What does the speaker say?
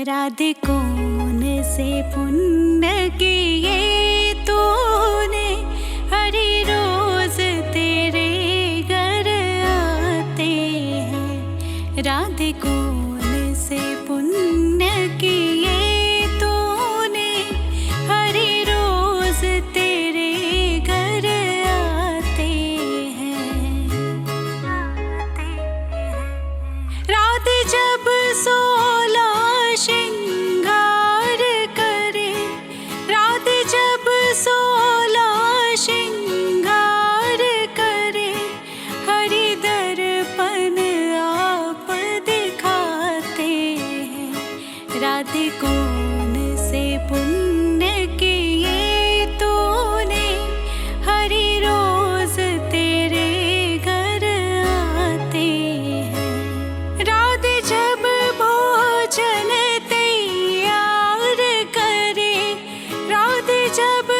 राधे कौन से पुण्य किए तूने, हरि रोज तेरे घर आते हैं। राधे कौन से पुण्य किए तूने, हरि रोज तेरे घर आते हैं। राधे जब सोला श्रृंगार करे, राधे जब सोला श्रृंगार करे, हरि दर्पण आप दिखाते हैं। राधे कौन से पुण्य किए तूने, हरि रोज तेरे घर आते हैं। राधे जब भोजन तैयार करे, राधे जब